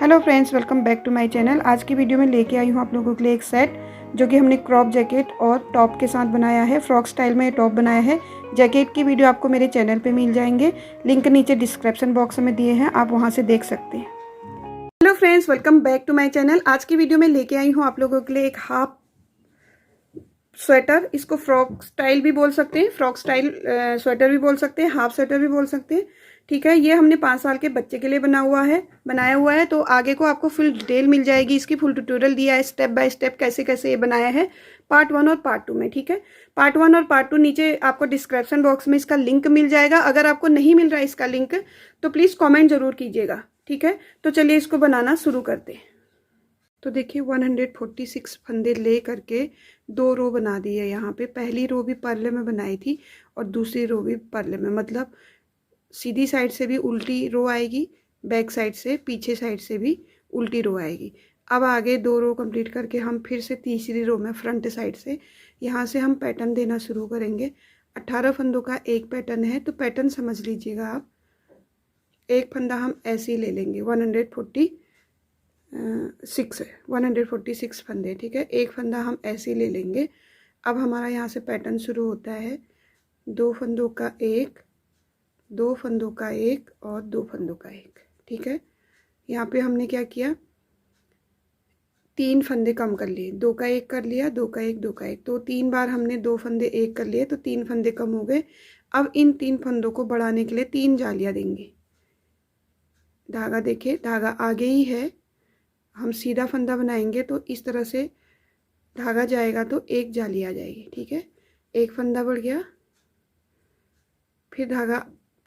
Hello friends, welcome back to my channel. आज की video में लेके आई हूँ आप लोगों के लिए एक सेट जो कि हमने क्रॉप जैकेट और टॉप के साथ बनाया है। फ्रॉक स्टाइल में ये टॉप बनाया है। जैकेट की वीडियो आपको मेरे चैनल पे मिल जाएंगे, लिंक नीचे डिस्क्रिप्शन बॉक्स में दिए हैं, आप वहाँ से देख सकते हैं। Hello friends, welcome back to my channel. आज की वीडियो में लेके आई हूँ आप लोगों के लिए एक हाफ स्वेटर। इसको फ्रॉक स्टाइल भी बोल सकते हैं, फ्रॉक स्टाइल स्वेटर भी बोल सकते हैं, हाफ स्वेटर भी बोल सकते हैं। ठीक है, ये हमने 5 साल के बच्चे के लिए बनाया हुआ है। तो आगे को आपको फुल डिटेल मिल जाएगी, इसकी फुल ट्यूटोरियल दिया है स्टेप बाय स्टेप कैसे कैसे ये बनाया है, पार्ट 1 और पार्ट 2 में। ठीक है, पार्ट 1 और पार्ट 2 नीचे आपको डिस्क्रिप्शन बॉक्स में इसका लिंक मिल जाएगा। अगर आपको नहीं मिल रहा है इसका लिंक तो प्लीज़ कॉमेंट जरूर कीजिएगा। ठीक है, तो चलिए इसको बनाना शुरू करते हैं। तो देखिए 146 फंदे ले करके 2 रो बना दी है। यहाँ पे पहली रो भी पर्ले में बनाई थी और दूसरी रो भी पर्ले में, मतलब सीधी साइड से भी उल्टी रो आएगी, बैक साइड से पीछे साइड से भी उल्टी रो आएगी। अब आगे 2 रो कंप्लीट करके हम फिर से तीसरी रो में फ्रंट साइड से यहाँ से हम पैटर्न देना शुरू करेंगे। 18 फंदों का एक पैटर्न है, तो पैटर्न समझ लीजिएगा आप। एक फंदा हम ऐसे ही ले लेंगे, 146 फंदे। ठीक है, एक फंदा हम ऐसे ही ले लेंगे। अब हमारा यहाँ से पैटर्न शुरू होता है 2 फंदों का एक, 2 फंदों का एक और 2 फंदों का एक। ठीक है, यहाँ पे हमने क्या किया, 3 फंदे कम कर लिए, 2 का एक कर लिया, 2 का एक, 2 का एक, तो 3 बार हमने 2 फंदे एक कर लिए, तो 3 फंदे कम हो गए। अब इन 3 फंदों को बढ़ाने के लिए 3 जालियाँ देंगे। धागा देखिए, धागा आगे ही है, हम सीधा फंदा बनाएंगे तो इस तरह से धागा जाएगा तो एक जाली आ जाएगी। ठीक है, एक फंदा बढ़ गया, फिर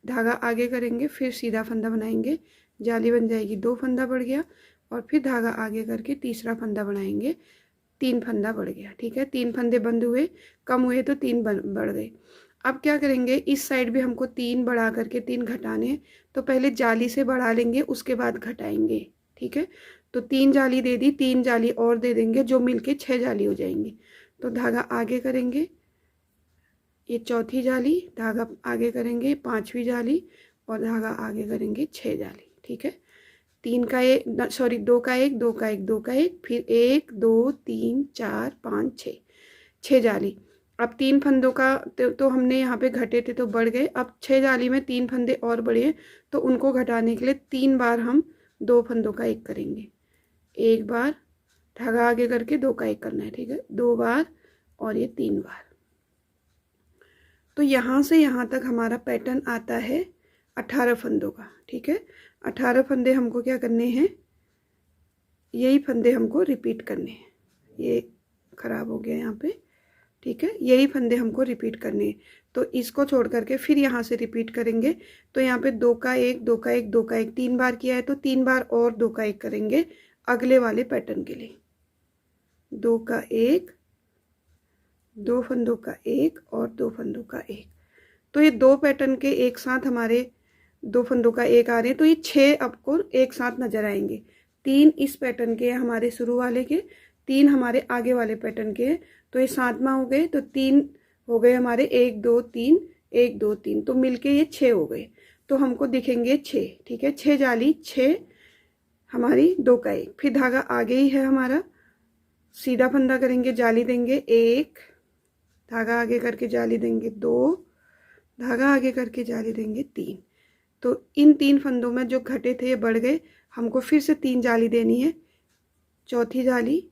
धागा आगे करेंगे, फिर सीधा फंदा बनाएंगे, जाली बन जाएगी। 2 फंदा बढ़ गया और फिर धागा आगे करके तीसरा फंदा बनाएंगे, 3 फंदा बढ़ गया। ठीक है, 3 फंदे बंद हुए, कम हुए तो 3 बढ़ गए। अब क्या करेंगे, इस साइड भी हमको 3 बढ़ा करके 3 घटाने, तो पहले जाली से बढ़ा लेंगे, उसके बाद घटाएंगे। ठीक है, तो 3 जाली दे दी, 3 जाली और दे देंगे, जो मिलके 6 जाली हो जाएंगी। तो धागा आगे करेंगे, ये चौथी जाली, धागा आगे करेंगे 5वीं जाली और धागा आगे करेंगे 6 जाली। ठीक है, 2 का एक, 2 का एक, 2 का एक, 2 का एक, फिर 1 2 3 4 5 6 जाली। अब 3 फंदों का तो हमने यहाँ पे घटे थे तो बढ़ गए। अब 6 जाली में 3 फंदे और बढ़े, तो उनको घटाने के लिए 3 बार हम 2 फंदों का एक करेंगे। एक बार धागा आगे करके 2 का एक करना है। ठीक है, 2 बार और ये 3 बार। तो यहाँ से यहाँ तक हमारा पैटर्न आता है 18 फंदों का। ठीक है, 18 फंदे हमको क्या करने हैं, यही फंदे हमको रिपीट करने हैं। ये खराब हो गया यहाँ पे। ठीक है, यही फंदे हमको रिपीट करने हैं, तो इसको छोड़ करके फिर यहाँ से रिपीट करेंगे। तो यहाँ पे 2 का एक, 2 का एक, 2 का एक 3 बार किया है, तो 3 बार और 2 का एक करेंगे अगले वाले पैटर्न के लिए। 2 का एक, 2 फंदों का एक और 2 फंदों का एक। तो ये 2 पैटर्न के एक साथ हमारे 2 फंदों का एक आ रहे हैं, तो ये 6 आपको एक साथ नजर आएंगे। 3 इस पैटर्न के हमारे शुरू वाले के, 3 हमारे आगे वाले पैटर्न के, तो ये 7वां हो गए। तो 3 हो गए हमारे, 1 2 3, 1 2 3, तो मिलके ये 6 हो गए, तो हमको दिखेंगे 6। ठीक है, 6 जाली, 6 हमारी 2 का एक, फिर धागा आगे ही है हमारा, सीधा फंदा करेंगे, जाली देंगे 1, धागा आगे करके जाली देंगे 2, धागा आगे करके जाली देंगे 3। तो इन 3 फंदों में जो घटे थे ये बढ़ गए, हमको फिर से 3 जाली देनी है, चौथी जाली,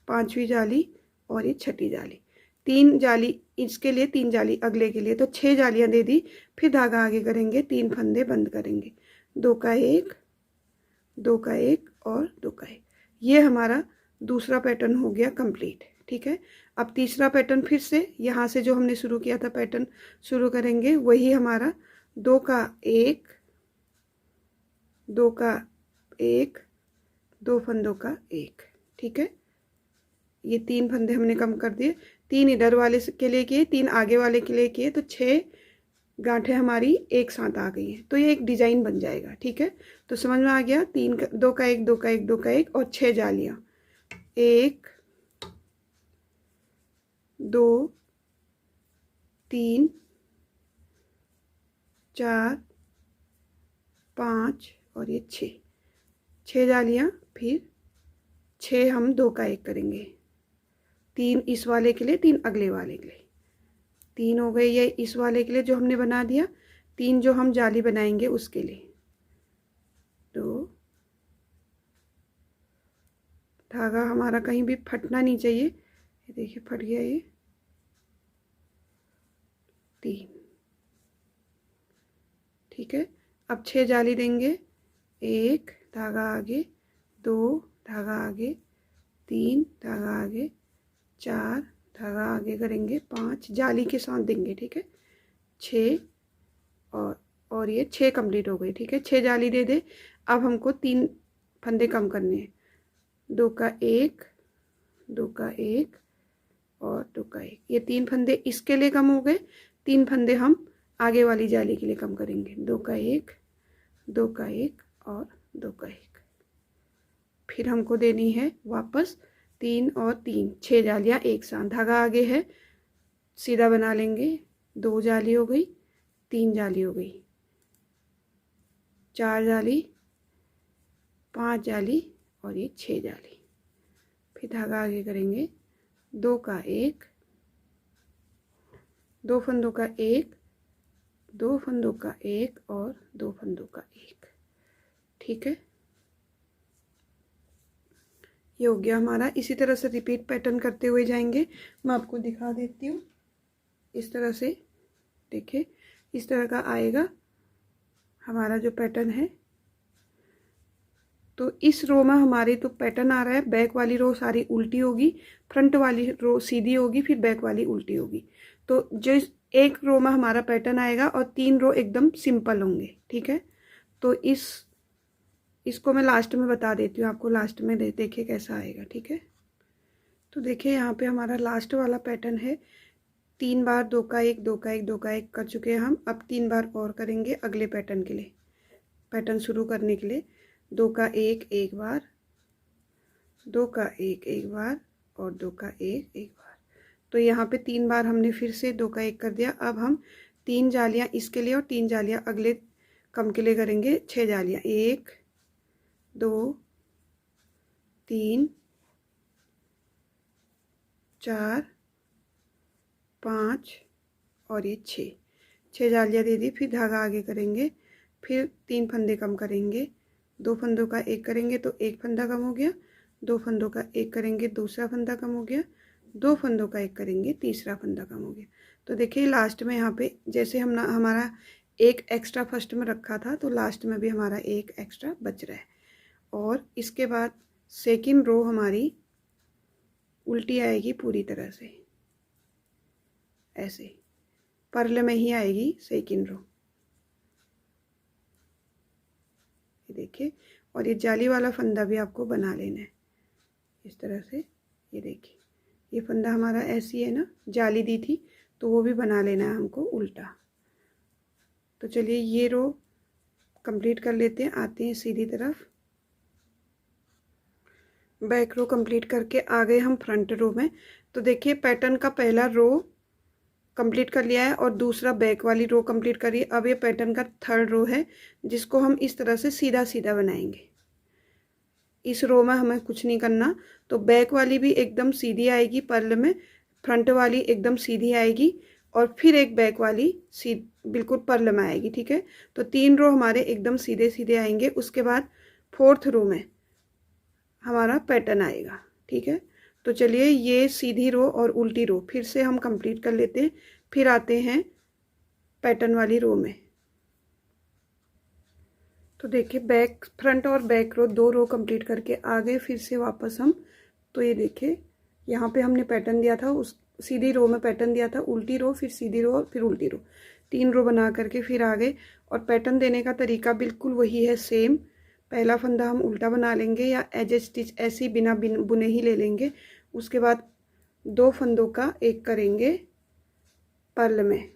5वीं जाली और ये 6ठी जाली। 3 जाली इसके लिए, 3 जाली अगले के लिए, तो 6 जालियां दे दी। फिर धागा आगे करेंगे, 3 फंदे बंद करेंगे, 2 का एक, 2 का एक और 2 का एक। ये हमारा दूसरा पैटर्न हो गया कंप्लीट। ठीक है, अब तीसरा पैटर्न फिर से यहाँ से जो हमने शुरू किया था पैटर्न शुरू करेंगे, वही हमारा 2 का एक, 2 का एक, 2 फंदों का एक। ठीक है, ये 3 फंदे हमने कम कर दिए, 3 इधर वाले के लिए किए, 3 आगे वाले के लिए किए, तो 6 गांठें हमारी एक साथ आ गई हैं, तो ये एक डिजाइन बन जाएगा। ठीक है, तो समझ में आ गया, 2 का एक, 2 का एक, 2 का एक और 6 जालियां, 1 2 3 4 5 और ये 6। 6 जालियाँ, फिर 6 हम 2 का 1 करेंगे, 3 इस वाले के लिए, 3 अगले वाले के लिए, 3 हो गए ये इस वाले के लिए जो हमने बना दिया, 3 जो हम जाली बनाएंगे उसके लिए। तो धागा हमारा कहीं भी फटना नहीं चाहिए, ये देखिए फट गया ये, 3, ठीक है। अब 6 जाली देंगे, 1 धागा आगे, 2 धागा आगे, 3 धागा आगे, 4 धागा आगे करेंगे, 5 जाली के साथ देंगे, ठीक है। 6 और ये 6 कंप्लीट हो गई, ठीक है। 6 जाली दे दे। अब हमको 3 फंदे कम करने हैं, 2 का 1, 2 का 1 और 2 का 1, ये 3 फंदे इसके लिए कम हो गए। 3 फंदे हम आगे वाली जाली के लिए कम करेंगे, 2 का 1, 2 का 1 और 2 का 1। फिर हमको देनी है वापस 3 और 3, 6 जालियाँ एक साथ। धागा आगे है, सीधा बना लेंगे, 2 जाली हो गई, 3 जाली हो गई, 4 जाली, 5 जाली और ये 6 जाली। फिर धागा आगे करेंगे, 2 का 1, 2 फंदों का 1, 2 फंदों का 1 और 2 फंदों का 1, ठीक है। ये हो गया हमारा। इसी तरह से रिपीट पैटर्न करते हुए जाएंगे। मैं आपको दिखा देती हूँ, इस तरह से देखिए, इस तरह का आएगा हमारा जो पैटर्न है। तो इस रो में हमारी तो पैटर्न आ रहा है, बैक वाली रो सारी उल्टी होगी, फ्रंट वाली रो सीधी होगी, फिर बैक वाली उल्टी होगी। तो जो एक रो में हमारा पैटर्न आएगा और 3 रो एकदम सिंपल होंगे, ठीक है। तो इसको मैं लास्ट में बता देती हूँ आपको, लास्ट में देखिए कैसा आएगा, ठीक है। तो देखिए यहाँ पे हमारा लास्ट वाला पैटर्न है, 3 बार 2 का 1, 2 का 1, 2 का 1 कर चुके हैं हम। अब 3 बार और करेंगे अगले पैटर्न के लिए, पैटर्न शुरू करने के लिए। 2 का 1 एक बार, 2 का 1 एक बार और 2 का 1 एक बार। तो यहाँ पे 3 बार हमने फिर से 2 का 1 कर दिया। अब हम 3 जालियाँ इसके लिए और 3 जालियाँ अगले कम के लिए करेंगे, 6 जालियाँ, 1 2 3 4 5 और ये 6 जालियाँ दे दी। फिर धागा आगे करेंगे, फिर 3 फंदे कम करेंगे, 2 फंदों का 1 करेंगे तो 1 फंदा कम हो गया, 2 फंदों का 1 करेंगे, दूसरा फंदा कम हो गया, 2 फंदों का 1 करेंगे, तीसरा फंदा कम हो गया। तो देखिए लास्ट में यहाँ पे जैसे हमारा 1 एक्स्ट्रा फर्स्ट में रखा था, तो लास्ट में भी हमारा 1 एक्स्ट्रा बच रहा है। और इसके बाद सेकंड रो हमारी उल्टी आएगी पूरी तरह से, ऐसे पर्ल में ही आएगी सेकंड रो, ये देखिए। और ये जाली वाला फंदा भी आपको बना लेना है इस तरह से, ये देखिए ये फंदा हमारा ऐसी है ना, जाली दी थी तो वो भी बना लेना है हमको उल्टा। तो चलिए ये रो कंप्लीट कर लेते हैं, आते हैं सीधी तरफ। बैक रो कंप्लीट करके आ गए हम फ्रंट रो में। तो देखिए पैटर्न का पहला रो कंप्लीट कर लिया है और दूसरा बैक वाली रो कंप्लीट करी। अब ये पैटर्न का थर्ड रो है जिसको हम इस तरह से सीधा सीधा बनाएंगे। इस रो में हमें कुछ नहीं करना, तो बैक वाली भी एकदम सीधी आएगी पर्ल में, फ्रंट वाली एकदम सीधी आएगी और फिर एक बैक वाली बिल्कुल पर्ल में आएगी, ठीक है। तो 3 रो हमारे एकदम सीधे सीधे आएंगे। उसके बाद फोर्थ रो में हमारा पैटर्न आएगा, ठीक है। तो चलिए ये सीधी रो और उल्टी रो फिर से हम कंप्लीट कर लेते हैं, फिर आते हैं पैटर्न वाली रो में। तो देखिए फ्रंट और बैक रो 2 रो कंप्लीट करके आ गए फिर से वापस हम। तो ये देखिए यहाँ पे हमने पैटर्न दिया था, उस सीधी रो में पैटर्न दिया था, उल्टी रो फिर सीधी रो और फिर उल्टी रो, 3 रो बना करके फिर आ गए। और पैटर्न देने का तरीका बिल्कुल वही है, सेम। पहला फंदा हम उल्टा बना लेंगे या एज ए स्टिच ऐसे बिना बुने ही ले लेंगे। उसके बाद 2 फंदों का 1 करेंगे पर्ल में,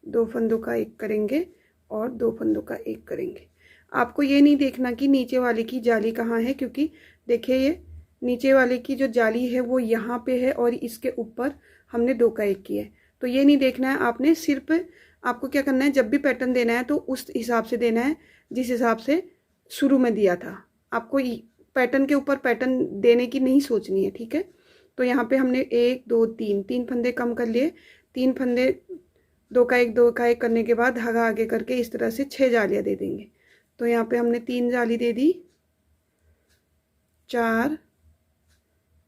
2 फंदों का 1 करेंगे और 2 फंदों का 1 करेंगे। आपको ये नहीं देखना कि नीचे वाले की जाली कहाँ है, क्योंकि देखिए ये नीचे वाले की जो जाली है वो यहाँ पे है और इसके ऊपर हमने 2 का 1 किया है। तो ये नहीं देखना है आपने, सिर्फ आपको क्या करना है, जब भी पैटर्न देना है तो उस हिसाब से देना है जिस हिसाब से शुरू में दिया था। आपको पैटर्न के ऊपर पैटर्न देने की नहीं सोचनी है, ठीक है। तो यहाँ पे हमने 1 2 3 3 फंदे कम कर लिए। 3 फंदे 2 का 1 2 का 1 करने के बाद धागा आगे करके इस तरह से 6 जालियाँ दे देंगे। तो यहाँ पे हमने 3 जाली दे दी, 4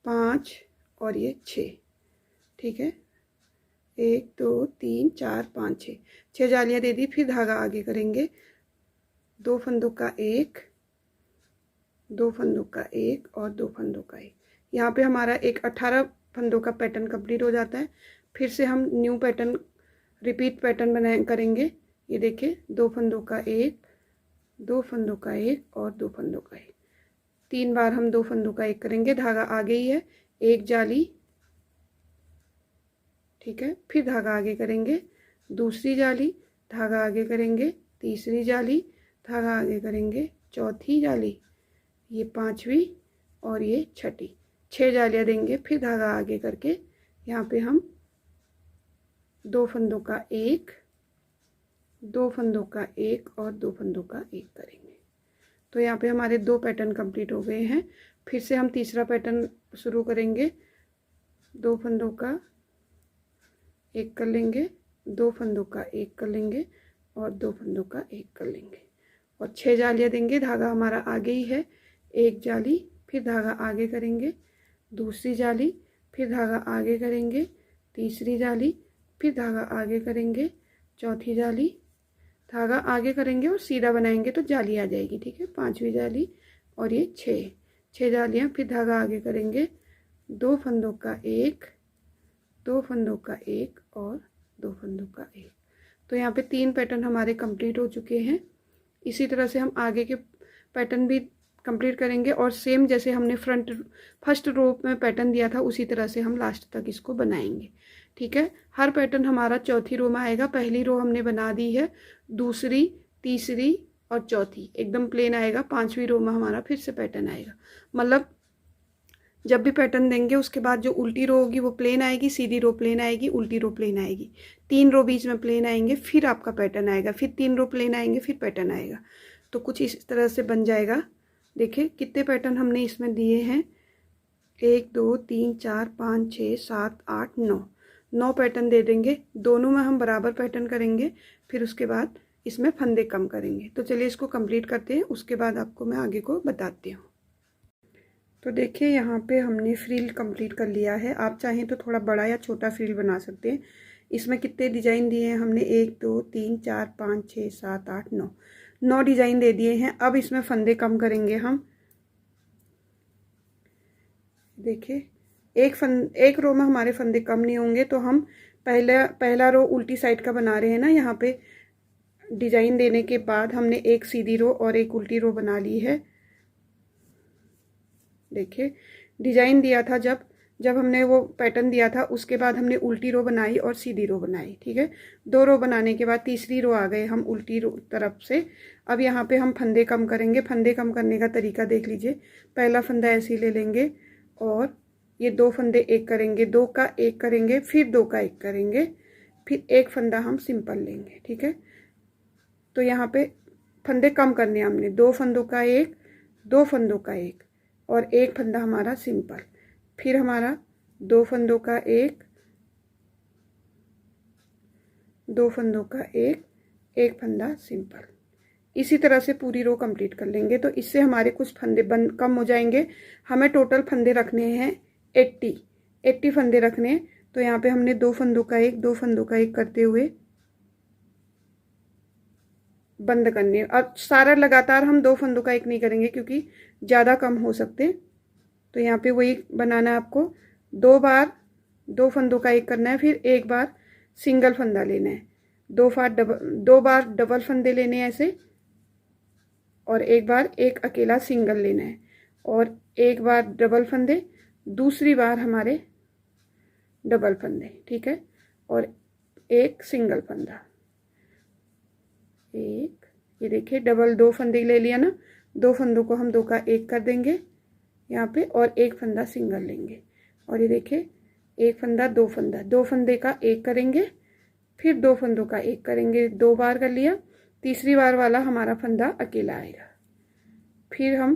5 और ये 6, ठीक है। 1 2 3 4 5 6 जालियाँ दे दी। फिर धागा आगे करेंगे, 2 फंदों का 1, 2 फंदों का 1 और 2 फंदों का 1। यहाँ पे हमारा एक 18 फंदों का पैटर्न कंप्लीट हो जाता है। फिर से हम न्यू पैटर्न, रिपीट पैटर्न बनाए करेंगे। ये देखिए, 2 फंदों का 1, 2 फंदों का 1 और 2 फंदों का 1। 3 बार हम 2 फंदों का 1 करेंगे, धागा आगे ही है, 1 जाली, ठीक है। फिर धागा आगे करेंगे, दूसरी जाली, धागा आगे करेंगे, तीसरी जाली, धागा आगे करेंगे, चौथी जाली, ये 5वीं और ये 6ठी। 6 जालियाँ देंगे। फिर धागा आगे करके यहाँ पे हम 2 फंदों का 1, 2 फंदों का 1 और 2 फंदों का 1 करेंगे। तो यहाँ पे हमारे 2 पैटर्न कंप्लीट हो गए हैं। फिर से हम तीसरा पैटर्न शुरू करेंगे। 2 फंदों का 1 कर लेंगे, 2 फंदों का 1 कर लेंगे और 2 फंदों का 1 कर लेंगे और 6 जालियाँ देंगे। धागा हमारा आगे ही है, 1 जाली, फिर धागा आगे करेंगे, दूसरी जाली, फिर धागा आगे करेंगे, तीसरी जाली, फिर धागा आगे करेंगे, चौथी जाली, धागा आगे करेंगे और सीधा बनाएंगे तो जाली आ जाएगी, ठीक है। 5वीं जाली और ये 6 जालियाँ। फिर धागा आगे करेंगे, 2 फंदों का 1, 2 फंदों का 1 और 2 फंदों का 1। तो यहाँ पे 3 पैटर्न हमारे कंप्लीट हो चुके हैं। इसी तरह से हम आगे के पैटर्न भी कंप्लीट करेंगे और सेम जैसे हमने फर्स्ट रो में पैटर्न दिया था उसी तरह से हम लास्ट तक इसको बनाएंगे, ठीक है। हर पैटर्न हमारा चौथी रो में आएगा। पहली रो हमने बना दी है, दूसरी, तीसरी और चौथी एकदम प्लेन आएगा। 5वीं रो में हमारा फिर से पैटर्न आएगा। मतलब जब भी पैटर्न देंगे उसके बाद जो उल्टी रो होगी वो प्लेन आएगी, सीधी रो प्लेन आएगी, उल्टी रो प्लेन आएगी। 3 रो बीच में प्लेन आएंगे, फिर आपका पैटर्न आएगा, फिर 3 रो प्लेन आएंगे, फिर पैटर्न आएगा। तो कुछ इस तरह से बन जाएगा। देखिए कितने पैटर्न हमने इसमें दिए हैं, 1 2 3 4 5 6 7 8 9 पैटर्न दे देंगे। दोनों में हम बराबर पैटर्न करेंगे, फिर उसके बाद इसमें फंदे कम करेंगे। तो चलिए इसको कंप्लीट करते हैं, उसके बाद आपको मैं आगे को बताती हूँ। तो देखिए यहाँ पे हमने फ्रिल कंप्लीट कर लिया है। आप चाहें तो थोड़ा बड़ा या छोटा फ्रिल बना सकते हैं। इसमें कितने डिजाइन दिए हैं हमने, 1 2 3 4 5 6 7 8 9 डिजाइन दे दिए हैं। अब इसमें फंदे कम करेंगे हम। देखिए एक रो में हमारे फंदे कम नहीं होंगे, तो हम पहला रो उल्टी साइड का बना रहे हैं ना। यहाँ पे डिजाइन देने के बाद हमने एक सीधी रो और एक उल्टी रो बना ली है। देखिए डिजाइन दिया था जब हमने वो पैटर्न दिया था, उसके बाद हमने उल्टी रो बनाई और सीधी रो बनाई, ठीक है। 2 रो बनाने के बाद तीसरी रो आ गए हम उल्टी रो तरफ से। अब यहाँ पे हम फंदे कम करेंगे। फंदे कम करने का तरीका देख लीजिए। पहला फंदा ऐसे ही ले लेंगे और ये 2 फंदे 1 करेंगे, 2 का 1 करेंगे, फिर 2 का 1 करेंगे, फिर एक फंदा हम सिंपल लेंगे, ठीक है। तो यहाँ पे फंदे कम करने हमने, 2 फंदों का 1, 2 फंदों का 1 और एक फंदा हमारा सिंपल, फिर हमारा 2 फंदों का 1, 2 फंदों का 1, एक फंदा सिंपल। इसी तरह से पूरी रो कंप्लीट कर लेंगे। तो इससे हमारे कुछ फंदे कम हो जाएंगे। हमें टोटल फंदे रखने हैं 80 फंदे रखने हैं। तो यहाँ पे हमने 2 फंदों का 1, 2 फंदों का 1 करते हुए बंद करने। और सारा लगातार हम 2 फंदों का 1 नहीं करेंगे क्योंकि ज़्यादा कम हो सकते। तो यहाँ पे वही बनाना है आपको। 2 बार 2 फंदों का 1 करना है, फिर एक बार सिंगल फंदा लेना है, 2 बार डबल फंदे लेने हैं ऐसे, और एक बार एक अकेला सिंगल लेना है, और एक बार डबल फंदे, दूसरी बार हमारे डबल फंदे, ठीक है, और एक सिंगल फंदा। एक, ये देखिए डबल 2 फंदे ले लिया ना। 2 फंदों को हम 2 का 1 कर देंगे यहाँ पे, और एक फंदा सिंगल लेंगे। और ये देखिए एक फंदा 2 फंदा, 2 फंदे का 1 करेंगे, फिर 2 फंदों का 1 करेंगे, 2 बार कर लिया। तीसरी बार वाला हमारा फंदा अकेला आएगा। फिर हम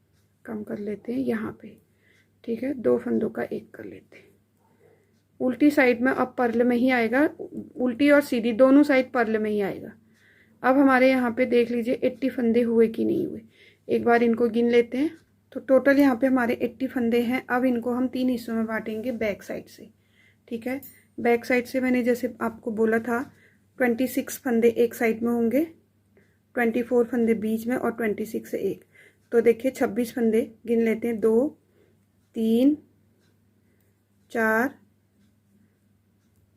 कम कर लेते हैं यहाँ पे, ठीक है। 2 फंदों का एक कर लेते हैं। उल्टी साइड में अब पर्ल में ही आएगा, उल्टी और सीधी दोनों साइड पर्ल में ही आएगा। अब हमारे यहाँ पे देख लीजिए 80 फंदे हुए कि नहीं हुए, एक बार इनको गिन लेते हैं। तो टोटल यहाँ पे हमारे 80 फंदे हैं। अब इनको हम 3 हिस्सों में बांटेंगे बैक साइड से, ठीक है। बैक साइड से मैंने जैसे आपको बोला था 26 फंदे एक साइड में होंगे, 24 फंदे बीच में और 26 से एक, तो देखिए 26 फंदे गिन लेते हैं। 2 3 4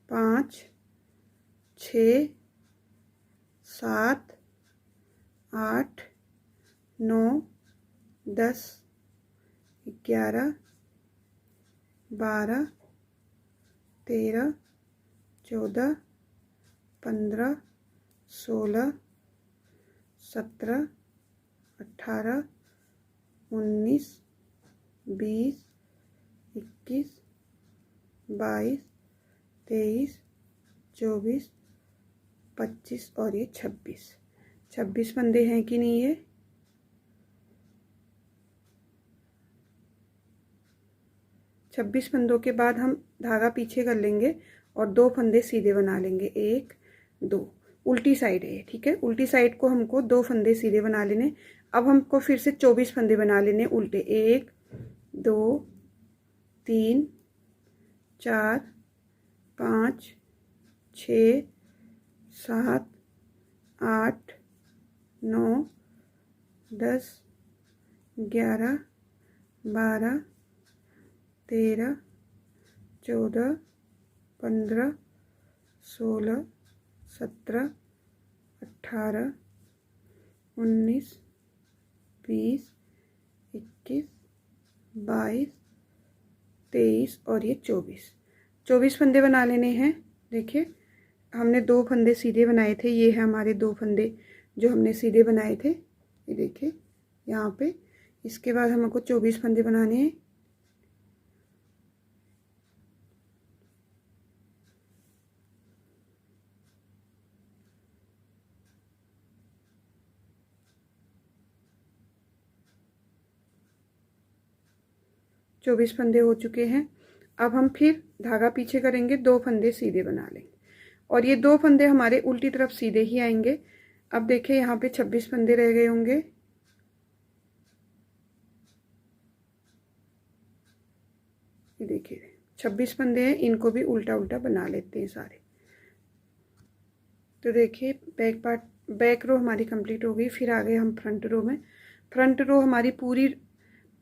5 6 7 8 9 10 11 12 13 14 15 16 17 18 19 20 21 22 23 24 25 और ये 26 फंदे हैं कि नहीं। ये 26 फंदों के बाद हम धागा पीछे कर लेंगे और 2 फंदे सीधे बना लेंगे। 1 2 उल्टी साइड है, ठीक है। उल्टी साइड को हमको 2 फंदे सीधे बना लेने। अब हमको फिर से 24 फंदे बना लेने उल्टे। 1 2 3 4 5 6 7 8 9 10 11 12 13 14 15 16 17 18 19 20 21 22 23 और ये 24 फंदे बना लेने हैं। देखिए हमने 2 फंदे सीधे बनाए थे, ये है हमारे 2 फंदे जो हमने सीधे बनाए थे, ये देखिए यहाँ पे। इसके बाद हमको 24 फंदे बनाने हैं। चौबीस फंदे हो चुके हैं। अब हम फिर धागा पीछे करेंगे, 2 फंदे सीधे बना लेंगे और ये 2 फंदे हमारे उल्टी तरफ सीधे ही आएंगे। अब देखिए यहाँ पे 26 फंदे रह गए होंगे, ये देखिए 26 फंदे हैं, इनको भी उल्टा उल्टा बना लेते हैं सारे। तो देखिए बैक रो हमारी कंप्लीट हो गई। फिर आ गए हम फ्रंट रो में। फ्रंट रो हमारी पूरी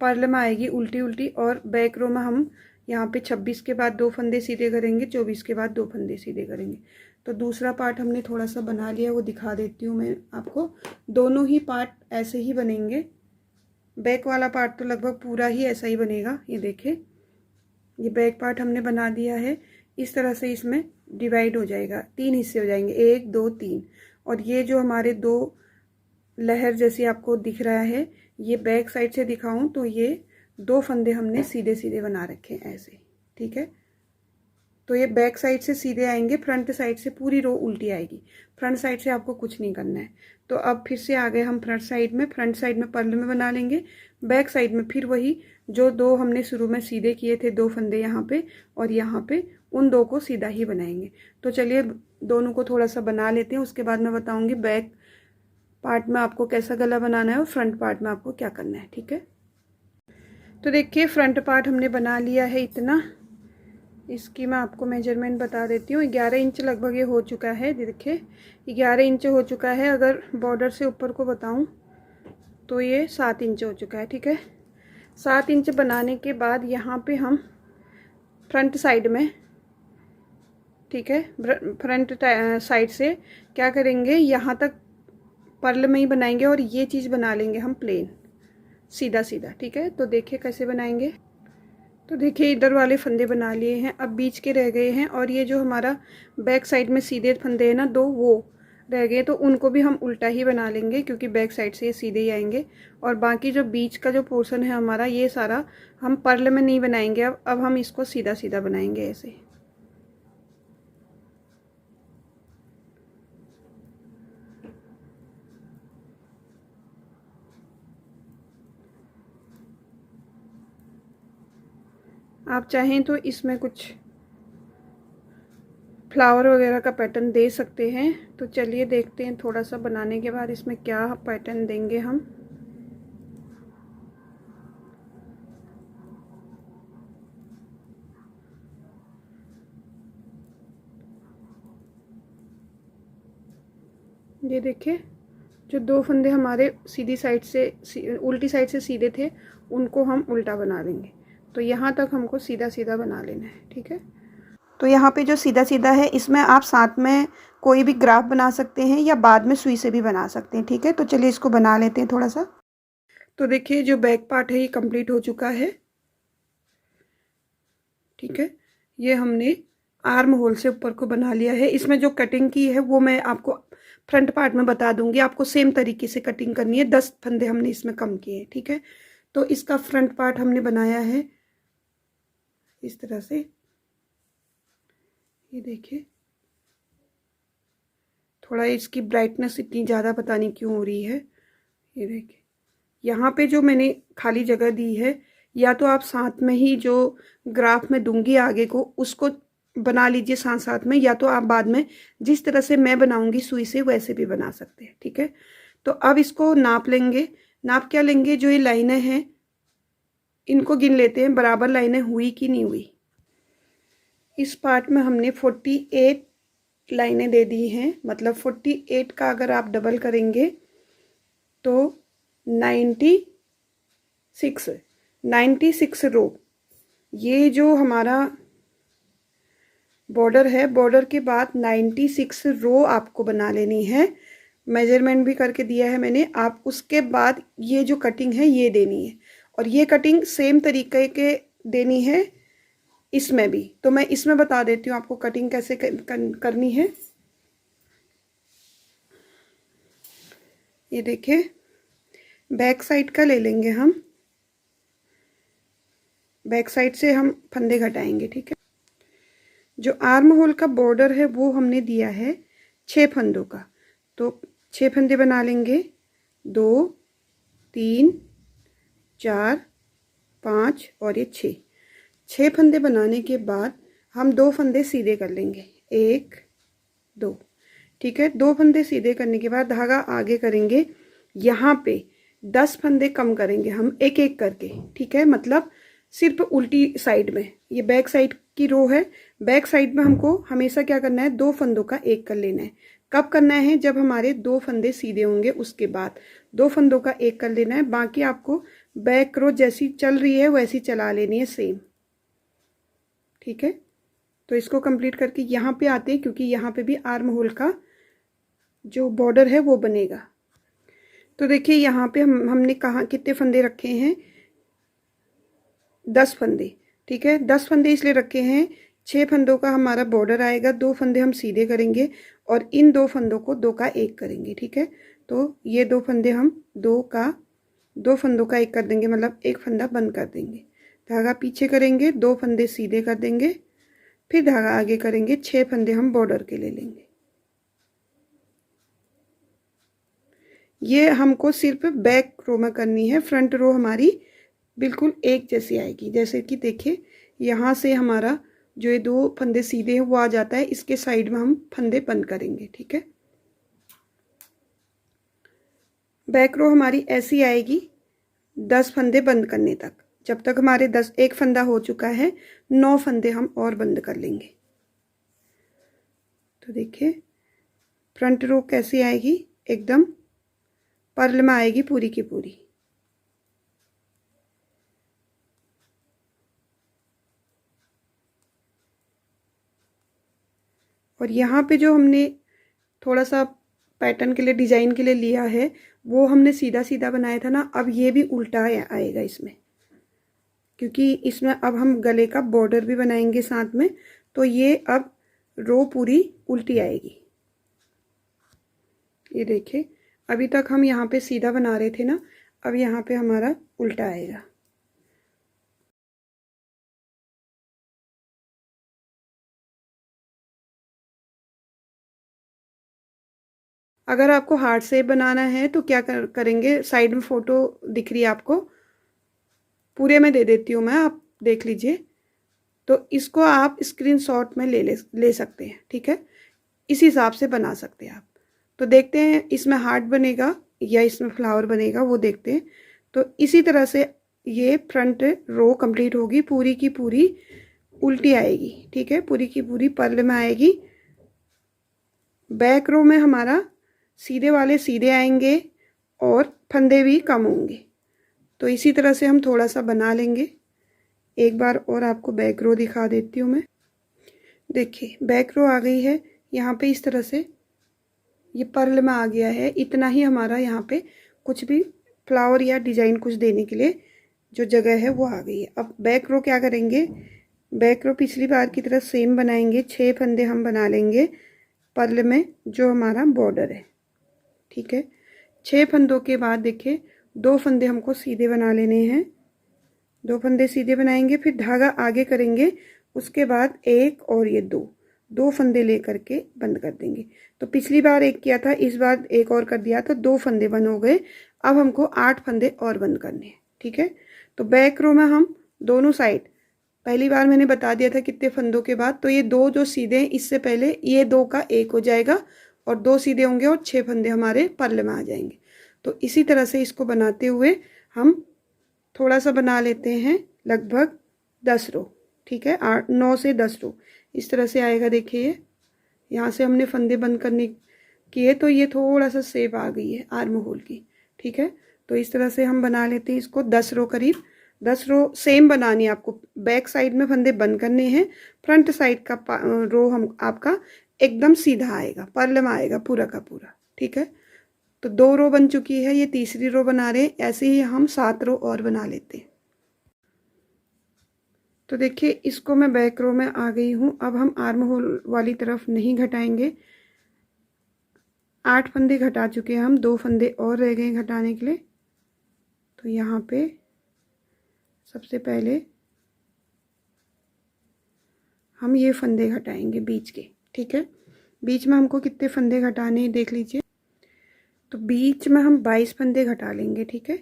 पर्ल में आएगी उल्टी उल्टी, और बैक रो में हम यहाँ पे 26 के बाद 2 फंदे सीधे करेंगे, 24 के बाद 2 फंदे सीधे करेंगे। तो दूसरा पार्ट हमने थोड़ा सा बना लिया, वो दिखा देती हूँ मैं आपको। दोनों ही पार्ट ऐसे ही बनेंगे। बैक वाला पार्ट तो लगभग पूरा ही ऐसा ही बनेगा। ये देखिए ये बैक पार्ट हमने बना दिया है। इस तरह से इसमें डिवाइड हो जाएगा, 3 हिस्से हो जाएंगे, 1 2 3। और ये जो हमारे 2 लहर जैसी आपको दिख रहा है, ये बैक साइड से दिखाऊं तो ये 2 फंदे हमने सीधे सीधे बना रखे हैं ऐसे, ठीक है। तो ये बैक साइड से सीधे आएंगे, फ्रंट साइड से पूरी रो उल्टी आएगी। फ्रंट साइड से आपको कुछ नहीं करना है। तो अब फिर से आ गए हम फ्रंट साइड में पर्ल में बना लेंगे। बैक साइड में फिर वही जो 2 हमने शुरू में सीधे किए थे, 2 फंदे यहाँ पे और यहाँ पे, उन 2 को सीधा ही बनाएंगे। तो चलिए दोनों को थोड़ा सा बना लेते हैं, उसके बाद मैं बताऊंगी बैक पार्ट में आपको कैसा गला बनाना है और फ्रंट पार्ट में आपको क्या करना है, ठीक है। तो देखिए फ्रंट पार्ट हमने बना लिया है इतना। इसकी मैं आपको मेजरमेंट बता देती हूँ। 11 इंच लगभग ये हो चुका है। देखिए 11 इंच हो चुका है। अगर बॉर्डर से ऊपर को बताऊँ तो ये 7 इंच हो चुका है, ठीक है। 7 इंच बनाने के बाद यहाँ पे हम फ्रंट साइड में, ठीक है, फ्रंट साइड से क्या करेंगे, यहाँ तक पर्ल में ही बनाएंगे और ये चीज़ बना लेंगे हम प्लेन सीधा सीधा, ठीक है। तो देखिए कैसे बनाएंगे। तो देखिए इधर वाले फंदे बना लिए हैं, अब बीच के रह गए हैं, और ये जो हमारा बैक साइड में सीधे फंदे हैं ना 2, वो रह गए, तो उनको भी हम उल्टा ही बना लेंगे क्योंकि बैक साइड से ये सीधे ही आएंगे। और बाकी जो बीच का जो पोर्शन है हमारा, ये सारा हम पर्ल में नहीं बनाएंगे। अब हम इसको सीधा सीधा बनाएंगे ऐसे। आप चाहें तो इसमें कुछ फ्लावर वगैरह का पैटर्न दे सकते हैं। तो चलिए देखते हैं थोड़ा सा बनाने के बाद इसमें क्या पैटर्न देंगे हम। ये देखिए, जो 2 फंदे हमारे सीधी साइड से उल्टी साइड से सीधे थे, उनको हम उल्टा बना देंगे। तो यहाँ तक हमको सीधा सीधा बना लेना है, ठीक है। तो यहाँ पे जो सीधा सीधा है, इसमें आप साथ में कोई भी ग्राफ बना सकते हैं या बाद में सुई से भी बना सकते हैं, ठीक है। तो चलिए इसको बना लेते हैं थोड़ा सा। तो देखिए, जो बैक पार्ट है ये कंप्लीट हो चुका है, ठीक है। ये हमने आर्म होल से ऊपर को बना लिया है। इसमें जो कटिंग की है वो मैं आपको फ्रंट पार्ट में बता दूंगी। आपको सेम तरीके से कटिंग करनी है। 10 फंदे हमने इसमें कम किए हैं, ठीक है। तो इसका फ्रंट पार्ट हमने बनाया है इस तरह से। ये देखिए, थोड़ा इसकी ब्राइटनेस इतनी ज़्यादा पता नहीं क्यों हो रही है। ये देखिए, यहाँ पे जो मैंने खाली जगह दी है, या तो आप साथ में ही जो ग्राफ में दूंगी आगे को उसको बना लीजिए साथ साथ में, या तो आप बाद में जिस तरह से मैं बनाऊंगी सुई से वैसे भी बना सकते हैं, ठीक है। तो अब इसको नाप लेंगे। नाप क्या लेंगे, जो ये लाइनें हैं इनको गिन लेते हैं, बराबर लाइनें हुई कि नहीं हुई। इस पार्ट में हमने 48 लाइनें दे दी हैं, मतलब 48 का अगर आप डबल करेंगे तो 96 रो। ये जो हमारा बॉर्डर है, बॉर्डर के बाद 96 रो आपको बना लेनी है। मेजरमेंट भी करके दिया है मैंने। आप उसके बाद ये जो कटिंग है ये देनी है, और ये कटिंग सेम तरीके के देनी है इसमें भी। तो मैं इसमें बता देती हूँ आपको कटिंग कैसे करनी है। ये देखिए, बैक साइड का ले लेंगे हम। बैक साइड से हम फंदे घटाएंगे, ठीक है। जो आर्म होल का बॉर्डर है वो हमने दिया है 6 फंदों का। तो 6 फंदे बना लेंगे। 2 3 4 5 और ये 6 फंदे बनाने के बाद हम 2 फंदे सीधे कर लेंगे। 1 2, ठीक है। 2 फंदे सीधे करने के बाद धागा आगे करेंगे। यहाँ पे 10 फंदे कम करेंगे हम एक एक करके, ठीक है। मतलब सिर्फ उल्टी साइड में, ये बैक साइड की रो है। बैक साइड में हमको हमेशा क्या करना है, 2 फंदों का एक कर लेना है। कब करना है, जब हमारे 2 फंदे सीधे होंगे उसके बाद 2 फंदों का एक कर लेना है। बाकी आपको बैक रो जैसी चल रही है वैसी चला लेनी है सेम, ठीक है। तो इसको कंप्लीट करके यहाँ पे आते हैं, क्योंकि यहाँ पे भी आर्म होल का जो बॉर्डर है वो बनेगा। तो देखिए, यहाँ पे हमने कहा कितने फंदे रखे हैं, 10 फंदे, ठीक है। 10 फंदे इसलिए रखे हैं, 6 फंदों का हमारा बॉर्डर आएगा, 2 फंदे हम सीधे करेंगे और इन 2 फंदों को 2 का एक करेंगे, ठीक है। तो ये 2 फंदे हम 2 फंदों का एक कर देंगे, मतलब एक फंदा बंद कर देंगे। धागा पीछे करेंगे, 2 फंदे सीधे कर देंगे, फिर धागा आगे करेंगे। 6 फंदे हम बॉर्डर के ले लेंगे। ये हमको सिर्फ बैक रो में करनी है। फ्रंट रो हमारी बिल्कुल एक जैसी आएगी। जैसे कि देखिए, यहाँ से हमारा जो ये 2 फंदे सीधे हैं वो आ जाता है, इसके साइड में हम फंदे बंद करेंगे, ठीक है। बैक रो हमारी ऐसी आएगी 10 फंदे बंद करने तक। जब तक हमारे 10 एक फंदा हो चुका है, 9 फंदे हम और बंद कर लेंगे। तो देखिए, फ्रंट रो कैसी आएगी, एकदम पर्ल में आएगी पूरी की पूरी। और यहाँ पे जो हमने थोड़ा सा पैटर्न के लिए, डिजाइन के लिए लिया है, वो हमने सीधा सीधा बनाया था ना। अब ये भी उल्टा आएगा इसमें, क्योंकि इसमें अब हम गले का बॉर्डर भी बनाएंगे साथ में। तो ये अब रो पूरी उल्टी आएगी। ये देखिए, अभी तक हम यहाँ पे सीधा बना रहे थे ना, अब यहाँ पे हमारा उल्टा आएगा। अगर आपको हार्ट शेप बनाना है तो क्या करेंगे, साइड में फोटो दिख रही है आपको, पूरे में दे देती हूँ मैं, आप देख लीजिए। तो इसको आप स्क्रीनशॉट में ले सकते हैं, ठीक है। इस हिसाब से बना सकते हैं आप। तो देखते हैं इसमें हार्ट बनेगा या इसमें फ्लावर बनेगा, वो देखते हैं। तो इसी तरह से ये फ्रंट रो कंप्लीट होगी, पूरी की पूरी उल्टी आएगी, ठीक है, पूरी की पूरी पर्ल में आएगी। बैक रो में हमारा सीधे वाले सीधे आएंगे और फंदे भी कम होंगे। तो इसी तरह से हम थोड़ा सा बना लेंगे। एक बार और आपको बैक रो दिखा देती हूँ मैं। देखिए बैक रो आ गई है, यहाँ पे इस तरह से ये पर्ल में आ गया है। इतना ही हमारा यहाँ पे कुछ भी फ्लावर या डिजाइन कुछ देने के लिए जो जगह है वो आ गई है। अब बैक रो क्या करेंगे, बैक रो पिछली बार की तरह सेम बनाएंगे। 6 फंदे हम बना लेंगे पर्ल में जो हमारा बॉर्डर है, ठीक है। 6 फंदों के बाद देखिए 2 फंदे हमको सीधे बना लेने हैं। 2 फंदे सीधे बनाएंगे, फिर धागा आगे करेंगे, उसके बाद एक और ये दो फंदे लेकर के बंद कर देंगे। तो पिछली बार एक किया था, इस बार एक और कर दिया, तो 2 फंदे बंद हो गए। अब हमको 8 फंदे और बंद करने हैं, ठीक है। तो बैक रो में हम दोनों साइड, पहली बार मैंने बता दिया था कितने फंदों के बाद, तो ये 2 जो सीधे हैं इससे पहले ये 2 का 1 हो जाएगा और 2 सीधे होंगे और 6 फंदे हमारे पर्ल में आ जाएंगे। तो इसी तरह से इसको बनाते हुए हम थोड़ा सा बना लेते हैं, लगभग 10 रो, ठीक है, 9 से 10 रो इस तरह से आएगा। देखिए यहाँ से हमने फंदे बंद करने किए तो ये थोड़ा सा शेप आ गई है आर्म होल की, ठीक है। तो इस तरह से हम बना लेते हैं इसको 10 रो करीब। 10 रो सेम बनानी है आपको। बैक साइड में फंदे बंद करने हैं, फ्रंट साइड का रो हम आपका एकदम सीधा आएगा, पर्ल में आएगा पूरा का पूरा, ठीक है। तो 2 रो बन चुकी है, ये तीसरी रो बना रहे हैं। ऐसे ही हम 7 रो और बना लेते हैं। तो देखिए इसको मैं बैक रो में आ गई हूँ। अब हम आर्म होल वाली तरफ नहीं घटाएंगे। 8 फंदे घटा चुके हैं हम, 2 फंदे और रह गए घटाने के लिए। तो यहाँ पे सबसे पहले हम ये फंदे घटाएंगे बीच के, ठीक है। बीच में हमको कितने फंदे घटाने हैं देख लीजिए। तो बीच में हम 22 फंदे घटा लेंगे, ठीक है।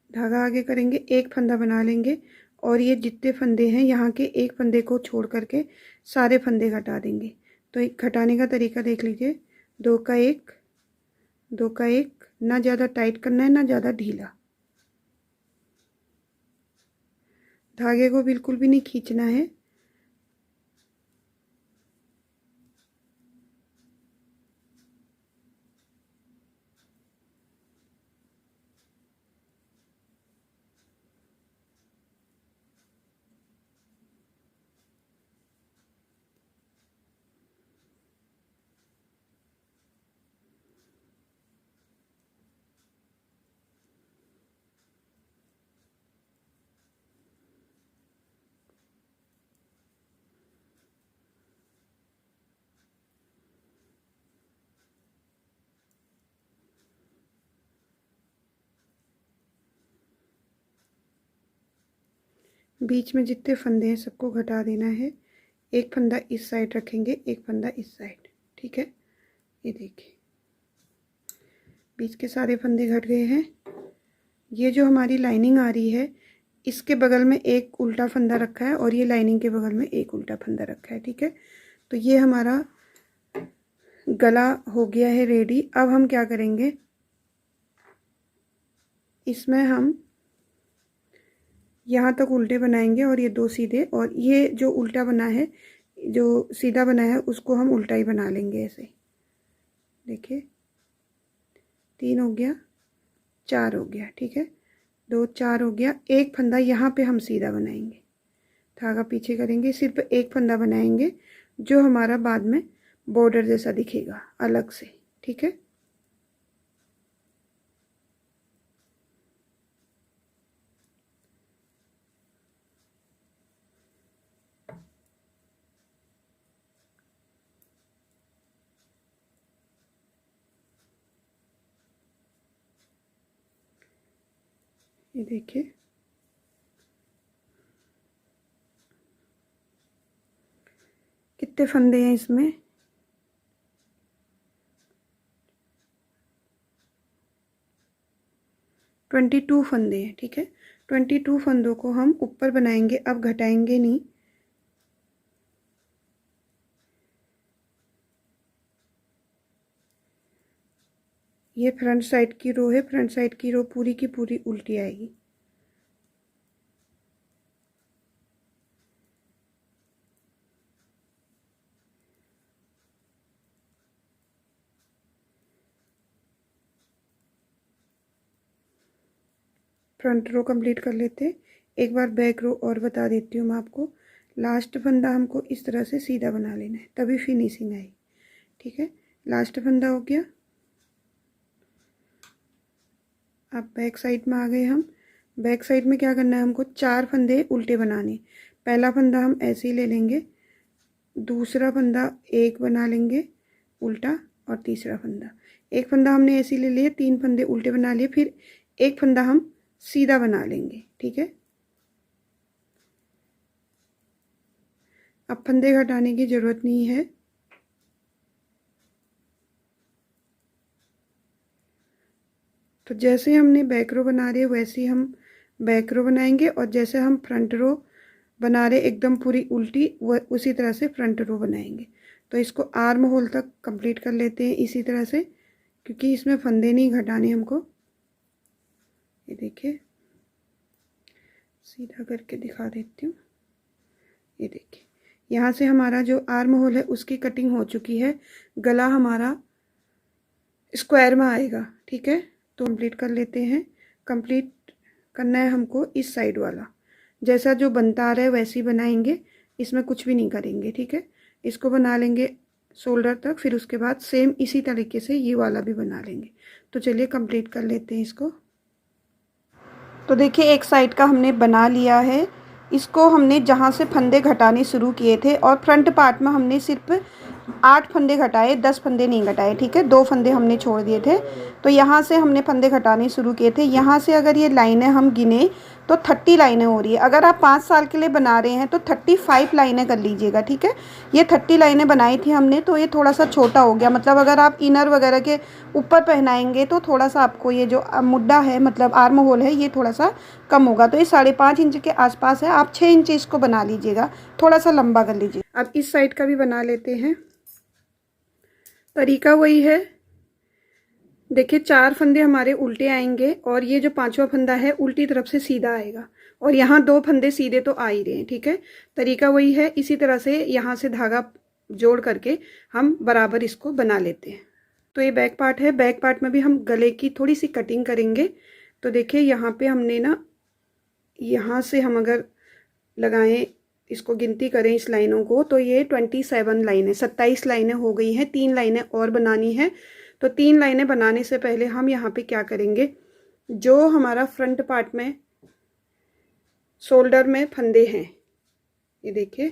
धागा आगे करेंगे, एक फंदा बना लेंगे और ये जितने फंदे हैं यहाँ के एक फंदे को छोड़ करके सारे फंदे घटा देंगे। तो एक घटाने का तरीका देख लीजिए। 2 का 1, 2 का 1, ना ज़्यादा टाइट करना है ना ज़्यादा ढीला। धागे को बिल्कुल भी नहीं खींचना है। बीच में जितने फंदे हैं सबको घटा देना है। एक फंदा इस साइड रखेंगे, एक फंदा इस साइड, ठीक है। ये देखिए बीच के सारे फंदे घट गए हैं। ये जो हमारी लाइनिंग आ रही है इसके बगल में एक उल्टा फंदा रखा है और ये लाइनिंग के बगल में एक उल्टा फंदा रखा है, ठीक है। तो ये हमारा गला हो गया है रेडी। अब हम क्या करेंगे, इसमें हम यहाँ तक उल्टे बनाएंगे और ये 2 सीधे, और ये जो उल्टा बना है, जो सीधा बना है उसको हम उल्टा ही बना लेंगे ऐसे। देखिए 3 हो गया, 4 हो गया, ठीक है। 2 4 हो गया। एक फंदा यहाँ पे हम सीधा बनाएंगे, धागा पीछे करेंगे, सिर्फ एक फंदा बनाएंगे जो हमारा बाद में बॉर्डर जैसा दिखेगा अलग से, ठीक है। ये देखिए कितने फंदे हैं इसमें, 22 फंदे हैं, ठीक है। 22 फंदों को हम ऊपर बनाएंगे, अब घटाएंगे नहीं। ये फ्रंट साइड की रो है, फ्रंट साइड की रो पूरी की पूरी उल्टी आएगी। फ्रंट रो कंप्लीट कर लेते हैं। एक बार बैक रो और बता देती हूँ मैं आपको। लास्ट फंदा हमको इस तरह से सीधा बना लेना है, तभी फिनिशिंग आएगी। ठीक है, लास्ट फंदा हो गया। अब बैक साइड में आ गए हम। बैक साइड में क्या करना है हमको, 4 फंदे उल्टे बनाने। पहला फंदा हम ऐसे ही ले लेंगे, दूसरा फंदा एक बना लेंगे उल्टा, और तीसरा फंदा। एक फंदा हमने ऐसे ही ले लिया, 3 फंदे उल्टे बना लिए, फिर एक फंदा हम सीधा बना लेंगे। ठीक है, अब फंदे घटाने की ज़रूरत नहीं है। तो जैसे हमने बैक रो बना रहे वैसे ही हम बैक रो बनाएंगे, और जैसे हम फ्रंट रो बना रहे एकदम पूरी उल्टी, वो उसी तरह से फ्रंट रो बनाएंगे। तो इसको आर्म होल तक कंप्लीट कर लेते हैं इसी तरह से, क्योंकि इसमें फंदे नहीं घटाने हमको। ये देखिए, सीधा करके दिखा देती हूँ। ये देखिए, यहाँ से हमारा जो आर्म होल है उसकी कटिंग हो चुकी है। गला हमारा स्क्वायर में आएगा। ठीक है, तो कंप्लीट कर लेते हैं। कंप्लीट करना है हमको इस साइड वाला, जैसा जो बनता आ रहा है वैसे ही बनाएंगे, इसमें कुछ भी नहीं करेंगे। ठीक है, इसको बना लेंगे शोल्डर तक, फिर उसके बाद सेम इसी तरीके से ये वाला भी बना लेंगे। तो चलिए कंप्लीट कर लेते हैं इसको। तो देखिए, एक साइड का हमने बना लिया है। इसको हमने जहाँ से फंदे घटाने शुरू किए थे, और फ्रंट पार्ट में हमने सिर्फ 8 फंदे घटाए, 10 फंदे नहीं घटाए। ठीक है, 2 फंदे हमने छोड़ दिए थे। तो यहाँ से हमने फंदे घटाने शुरू किए थे। यहाँ से अगर ये लाइनें हम गिने तो 30 लाइनें हो रही है। अगर आप 5 साल के लिए बना रहे हैं तो 35 लाइनें कर लीजिएगा। ठीक है, ये 30 लाइनें बनाई थी हमने, तो ये थोड़ा सा छोटा हो गया। मतलब अगर आप इनर वगैरह के ऊपर पहनाएंगे तो थोड़ा सा आपको ये जो मुड्डा है, मतलब आर्म होल है, ये थोड़ा सा कम होगा। तो ये 5.5 इंच के आसपास है। आप 6 इंच इसको बना लीजिएगा, थोड़ा सा लंबा कर लीजिए। अब इस साइड का भी बना लेते हैं। तरीका वही है। देखिए, 4 फंदे हमारे उल्टे आएंगे, और ये जो 5वां फंदा है उल्टी तरफ से सीधा आएगा, और यहाँ 2 फंदे सीधे तो आ ही रहे हैं। ठीक है, तरीका वही है। इसी तरह से यहाँ से धागा जोड़ करके हम बराबर इसको बना लेते हैं। तो ये बैक पार्ट है। बैक पार्ट में भी हम गले की थोड़ी सी कटिंग करेंगे। तो देखिए, यहाँ पे हमने ना, यहाँ से हम अगर लगाएं, इसको गिनती करें इस लाइनों को, तो ये 27 लाइनें, 27 लाइनें हो गई हैं। 3 लाइनें और बनानी है। तो 3 लाइनें बनाने से पहले हम यहाँ पे क्या करेंगे, जो हमारा फ्रंट पार्ट में शोल्डर में फंदे हैं, ये देखिए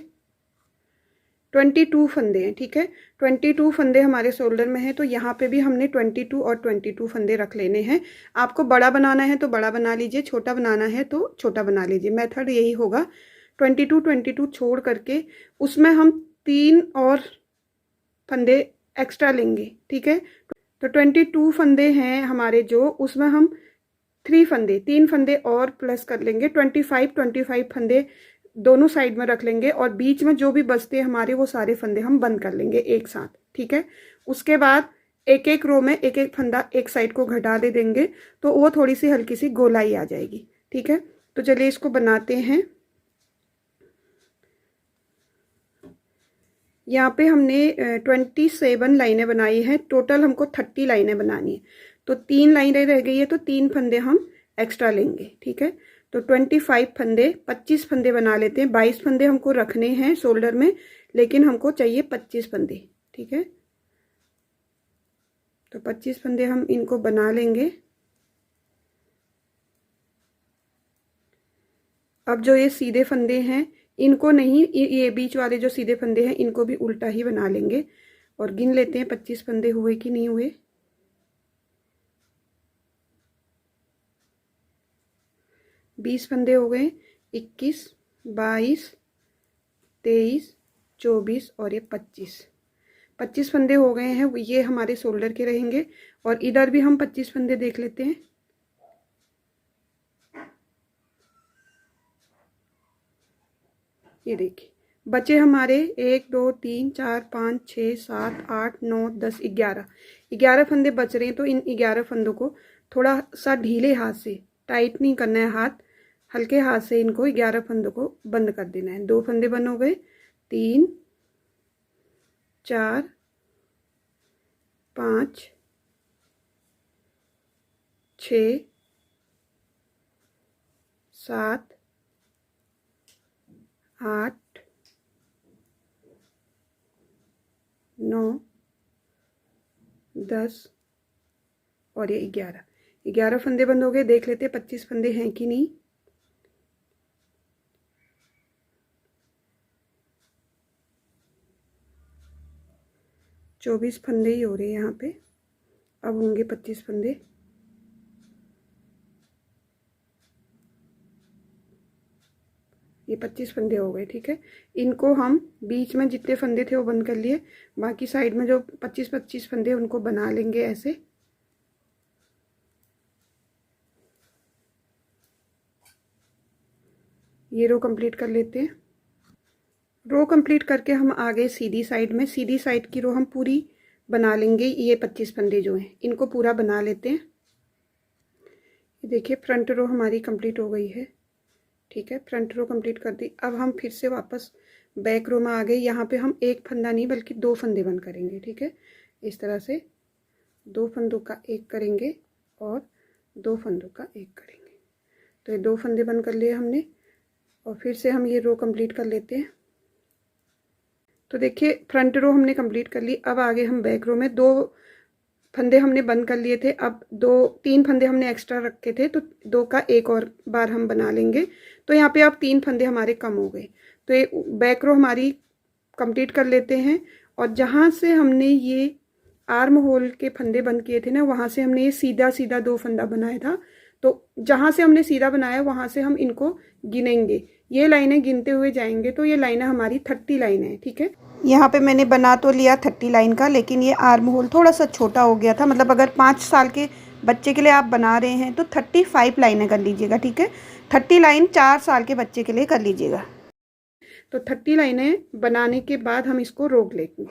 22 फंदे हैं। ठीक है, 22 फंदे हमारे शोल्डर में हैं। तो यहाँ पे भी हमने 22 और 22 फंदे रख लेने हैं। आपको बड़ा बनाना है तो बड़ा बना लीजिए, छोटा बनाना है तो छोटा बना लीजिए। मेथड यही होगा। 22 छोड़ करके उसमें हम 3 और फंदे एक्स्ट्रा लेंगे। ठीक है, तो 22 फंदे हैं हमारे जो, उसमें हम 3 फंदे और प्लस कर लेंगे। 25 फंदे दोनों साइड में रख लेंगे, और बीच में जो भी बचते हैं हमारे, वो सारे फंदे हम बंद कर लेंगे एक साथ। ठीक है, उसके बाद एक एक रो में एक एक फंदा एक साइड को घटा दे देंगे, तो वो थोड़ी सी हल्की सी गोलाई आ जाएगी। ठीक है, तो चलिए इसको बनाते हैं। यहाँ पे हमने 27 लाइनें बनाई हैं। टोटल हमको 30 लाइनें बनानी है। तो 3 लाइनें रह गई है, तो 3 फंदे हम एक्स्ट्रा लेंगे। ठीक है, तो 25 फंदे, 25 फंदे बना लेते हैं। 22 फंदे हमको रखने हैं शोल्डर में, लेकिन हमको चाहिए 25 फंदे। ठीक है, तो 25 फंदे हम इनको बना लेंगे। अब जो ये सीधे फंदे हैं, इनको नहीं, ये बीच वाले जो सीधे फंदे हैं इनको भी उल्टा ही बना लेंगे, और गिन लेते हैं 25 फंदे हुए कि नहीं हुए। 20 फंदे हो गए, 21, 22, 23, 24 और ये 25 फंदे हो गए हैं। ये हमारे शोल्डर के रहेंगे, और इधर भी हम 25 फंदे देख लेते हैं। ये देखिए बचे हमारे 1 2 3 4 5 6 7 8 9 10 11 फंदे बच रहे हैं। तो इन 11 फंदों को थोड़ा सा ढीले हाथ से, टाइट नहीं करना है हाथ, हल्के हाथ से इनको 11 फंदों को बंद कर देना है। 2 फंदे बंद हो गए, 3 4 5 6 7 8 9 10 और ये 11 फंदे बंद हो गए। देख लेते 25 फंदे हैं कि नहीं। चौबीस फंदे ही हो रहे हैं यहाँ पे, अब होंगे 25 फंदे। ये 25 फंदे हो गए, ठीक है। इनको हम बीच में जितने फंदे थे वो बंद कर लिए, बाकी साइड में जो 25-25 फंदे उनको बना लेंगे ऐसे। ये रो कंप्लीट कर लेते हैं। रो कंप्लीट करके हम आ गए सीधी साइड में। सीधी साइड की रो हम पूरी बना लेंगे। ये 25 फंदे जो हैं इनको पूरा बना लेते हैं। ये देखिए फ्रंट रो हमारी कंप्लीट हो गई है, ठीक है। फ्रंट रो कंप्लीट कर दी। अब हम फिर से वापस बैक रो में आ गए। यहाँ पे हम एक फंदा नहीं बल्कि 2 फंदे बंद करेंगे, ठीक है। इस तरह से 2 फंदों का एक करेंगे और 2 फंदों का एक करेंगे। तो ये 2 फंदे बंद कर लिए हमने और फिर से हम ये रो कंप्लीट कर लेते हैं। तो देखिए फ्रंट रो हमने कंप्लीट कर ली। अब आगे हम बैक रो में 2 फंदे हमने बंद कर लिए थे, अब 3 फंदे हमने एक्स्ट्रा रखे थे, तो 2 का एक और बार हम बना लेंगे। तो यहाँ पे अब 3 फंदे हमारे कम हो गए। तो ये बैक रो हमारी कंप्लीट कर लेते हैं। और जहाँ से हमने ये आर्म होल के फंदे बंद किए थे ना, वहाँ से हमने ये सीधा सीधा 2 फंदा बनाया था। तो जहाँ से हमने सीधा बनाया वहाँ से हम इनको गिनेंगे। ये लाइनें गिनते हुए जाएंगे। तो ये लाइनें हमारी 30 लाइनें हैं, ठीक है। यहाँ पे मैंने बना तो लिया 30 लाइन का, लेकिन ये आर्म होल थोड़ा सा छोटा हो गया था। मतलब अगर 5 साल के बच्चे के लिए आप बना रहे हैं तो 35 लाइनें कर लीजिएगा, ठीक है। 30 लाइन 4 साल के बच्चे के लिए कर लीजिएगा। तो 30 लाइनें बनाने के बाद हम इसको रोक लेंगे।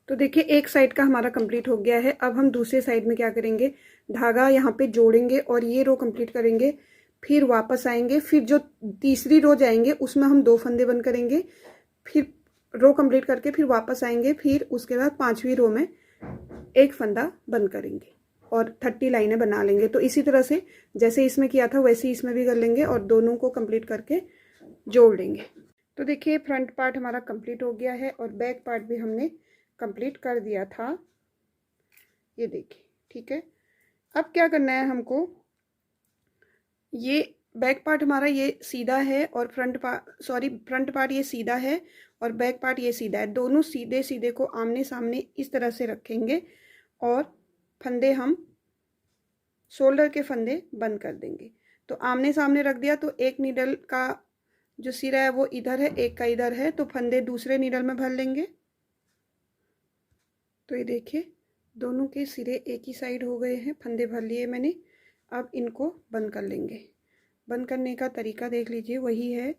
तो देखिए एक साइड का हमारा कंप्लीट हो गया है। अब हम दूसरे साइड में क्या करेंगे, धागा यहाँ पे जोड़ेंगे और ये रो कंप्लीट करेंगे। फिर वापस आएंगे, फिर जो तीसरी रो जाएंगे उसमें हम 2 फंदे बंद करेंगे। फिर रो कंप्लीट करके फिर वापस आएंगे। फिर उसके बाद 5वीं रो में एक फंदा बंद करेंगे और 30 लाइनें बना लेंगे। तो इसी तरह से जैसे इसमें किया था वैसे ही इसमें भी कर लेंगे और दोनों को कंप्लीट करके जोड़ लेंगे। तो देखिए फ्रंट पार्ट हमारा कंप्लीट हो गया है और बैक पार्ट भी हमने कंप्लीट कर दिया था, ये देखिए, ठीक है। अब क्या करना है हमको, ये बैक पार्ट हमारा ये सीधा है और फ्रंट पार्ट ये सीधा है और बैक पार्ट ये सीधा है। दोनों सीधे सीधे को आमने सामने इस तरह से रखेंगे और फंदे हम शोल्डर के फंदे बंद कर देंगे। तो आमने सामने रख दिया तो एक नीडल का जो सिरा है वो इधर है, एक का इधर है, तो फंदे दूसरे नीडल में भर लेंगे। तो ये देखिए दोनों के सिरे एक ही साइड हो गए हैं, फंदे भर लिए मैंने। अब इनको बंद कर लेंगे। बंद करने का तरीका देख लीजिए, वही है।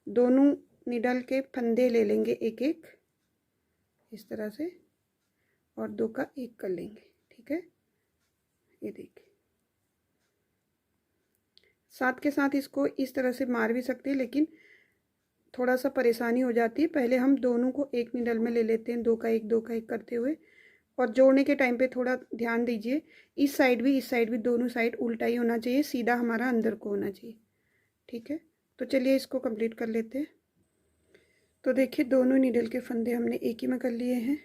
दोनों निडल के फंदे ले लेंगे एक एक इस तरह से और 2 का एक कर लेंगे, ठीक है। ये देखिए साथ के साथ इसको इस तरह से मार भी सकते हैं, लेकिन थोड़ा सा परेशानी हो जाती है। पहले हम दोनों को एक निडल में ले लेते हैं, 2 का एक करते हुए। और जोड़ने के टाइम पे थोड़ा ध्यान दीजिए, इस साइड भी दोनों साइड उल्टा ही होना चाहिए, सीधा हमारा अंदर को होना चाहिए, ठीक है। तो चलिए इसको कंप्लीट कर लेते हैं। तो देखिए दोनों नीडल के फंदे हमने एक ही में कर लिए हैं।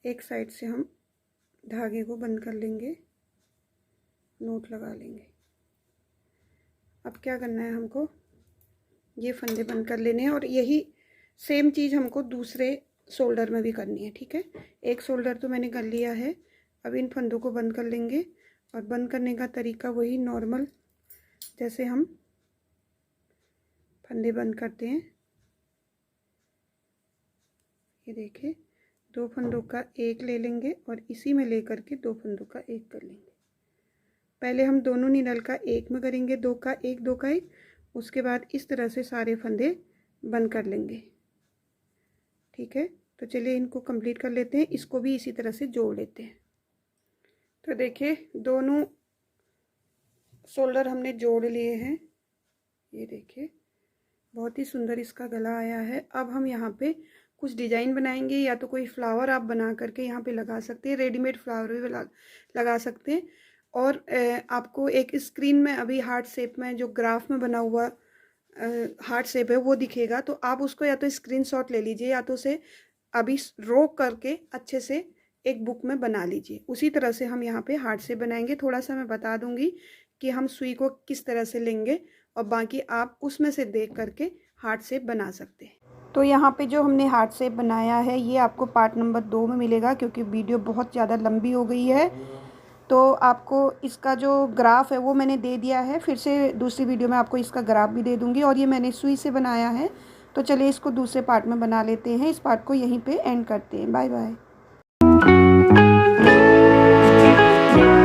एक साइड से हम धागे को बंद कर लेंगे, नोट लगा लेंगे। अब क्या करना है हमको, ये फंदे बंद कर लेने हैं और यही सेम चीज़ हमको दूसरे शोल्डर में भी करनी है, ठीक है। एक शोल्डर तो मैंने कर लिया है। अब इन फंदों को बंद कर लेंगे और बंद करने का तरीका वही नॉर्मल जैसे हम फंदे बंद करते हैं। ये देखिए 2 फंदों का एक ले लेंगे और इसी में लेकर के 2 फंदों का एक कर लेंगे पहले हम दोनों नीडल का एक में करेंगे, 2 का 1, 2 का 1, उसके बाद इस तरह से सारे फंदे बंद कर लेंगे। ठीक है, तो चलिए इनको कंप्लीट कर लेते हैं। इसको भी इसी तरह से जोड़ लेते हैं। तो देखिए दोनों शोल्डर हमने जोड़ लिए हैं, ये देखिए बहुत ही सुंदर इसका गला आया है। अब हम यहाँ पे कुछ डिजाइन बनाएंगे, या तो कोई फ्लावर आप बना करके यहाँ पे लगा सकते हैं, रेडीमेड फ्लावर भी लगा सकते हैं। और आपको एक स्क्रीन में अभी हार्ट शेप में जो ग्राफ में बना हुआ हार्ट शेप है वो दिखेगा, तो आप उसको या तो स्क्रीनशॉट ले लीजिए, या तो उसे अभी ड्रॉ करके अच्छे से एक बुक में बना लीजिए। उसी तरह से हम यहाँ पे हार्ट शेप बनाएंगे। थोड़ा सा मैं बता दूंगी कि हम सुई को किस तरह से लेंगे, और बाकी आप उसमें से देख करके हार्ट शेप बना सकते हैं। तो यहाँ पे जो हमने हार्ट शेप बनाया है ये आपको पार्ट नंबर 2 में मिलेगा, क्योंकि वीडियो बहुत ज़्यादा लंबी हो गई है। तो आपको इसका जो ग्राफ है वो मैंने दे दिया है, फिर से दूसरी वीडियो में आपको इसका ग्राफ भी दे दूँगी। और ये मैंने सुई से बनाया है। तो चलिए इसको दूसरे पार्ट में बना लेते हैं। इस पार्ट को यहीं पे एंड करते हैं। Bye bye.